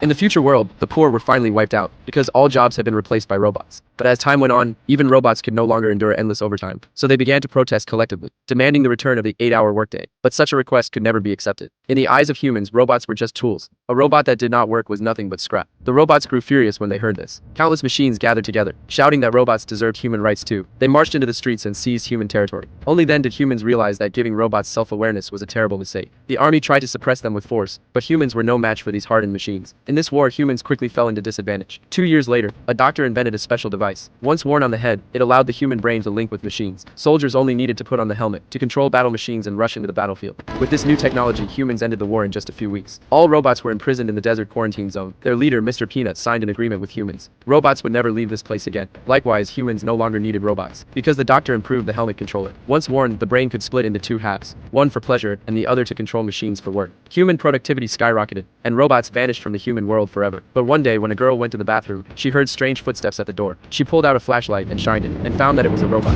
In the future world, the poor were finally wiped out, because all jobs had been replaced by robots. But as time went on, even robots could no longer endure endless overtime, so they began to protest collectively, demanding the return of the 8-hour workday. But such a request could never be accepted. In the eyes of humans, robots were just tools. A robot that did not work was nothing but scrap. The robots grew furious when they heard this. Countless machines gathered together, shouting that robots deserved human rights too. They marched into the streets and seized human territory. Only then did humans realize that giving robots self-awareness was a terrible mistake. The army tried to suppress them with force, but humans were no match for these hardened machines. In this war, humans quickly fell into disadvantage. 2 years later, a doctor invented a special device. Once worn on the head, it allowed the human brain to link with machines. Soldiers only needed to put on the helmet to control battle machines and rush into the battlefield. With this new technology, humans ended the war in just a few weeks. All robots were imprisoned in the desert quarantine zone. Their leader, Mr. Peanut, signed an agreement with humans. Robots would never leave this place again. Likewise, humans no longer needed robots, because the doctor improved the helmet controller. Once worn, the brain could split into 2 halves, one for pleasure and the other to control machines for work. Human productivity skyrocketed, and robots vanished from the human world forever. But one day, when a girl went to the bathroom, she heard strange footsteps at the door. She pulled out a flashlight and shined it, and found that it was a robot.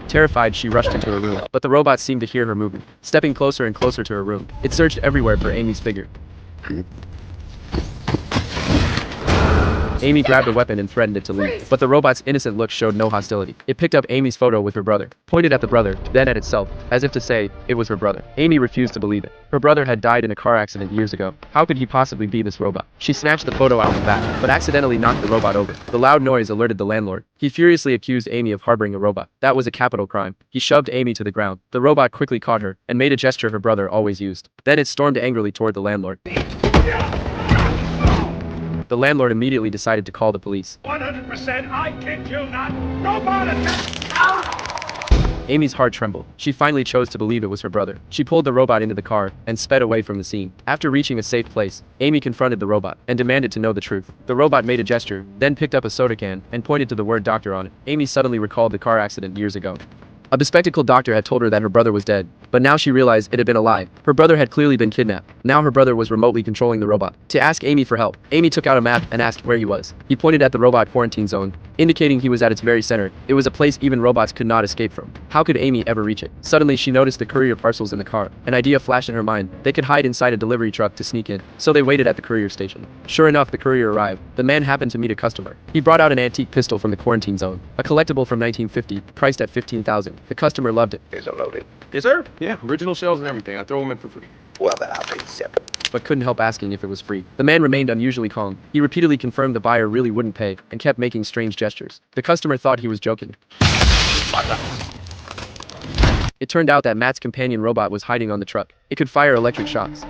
Terrified, she rushed into her room, but the robot seemed to hear her movement. Stepping closer and closer to her room, it searched everywhere for Amy's figure. Amy grabbed a weapon and threatened it to leave, but the robot's innocent look showed no hostility. It picked up Amy's photo with her brother, pointed at the brother, then at itself, as if to say, it was her brother. Amy refused to believe it. Her brother had died in a car accident years ago. How could he possibly be this robot? She snatched the photo out of the back, but accidentally knocked the robot over. The loud noise alerted the landlord. He furiously accused Amy of harboring a robot. That was a capital crime. He shoved Amy to the ground. The robot quickly caught her, and made a gesture her brother always used. Then it stormed angrily toward the landlord. The landlord immediately decided to call the police. 100% I kid you not! Robot attack! Amy's heart trembled. She finally chose to believe it was her brother. She pulled the robot into the car and sped away from the scene. After reaching a safe place, Amy confronted the robot and demanded to know the truth. The robot made a gesture, then picked up a soda can and pointed to the word doctor on it. Amy suddenly recalled the car accident years ago. A bespectacled doctor had told her that her brother was dead, but now she realized it had been a lie. Her brother had clearly been kidnapped. Now her brother was remotely controlling the robot. To ask Amy for help, Amy took out a map and asked where he was. He pointed at the robot quarantine zone, indicating he was at its very center. It was a place even robots could not escape from. How could Amy ever reach it? Suddenly she noticed the courier parcels in the car. An idea flashed in her mind. They could hide inside a delivery truck to sneak in. So they waited at the courier station. Sure enough, the courier arrived. The man happened to meet a customer. He brought out an antique pistol from the quarantine zone, a collectible from 1950, priced at $15,000. The customer loved it. Is it loaded? Yes, sir? Yeah, original shells and everything. I throw them in for free. Well, then I'll pay separate. But couldn't help asking if it was free. The man remained unusually calm. He repeatedly confirmed the buyer really wouldn't pay, and kept making strange gestures. The customer thought he was joking. It turned out that Matt's companion robot was hiding on the truck. It could fire electric shocks.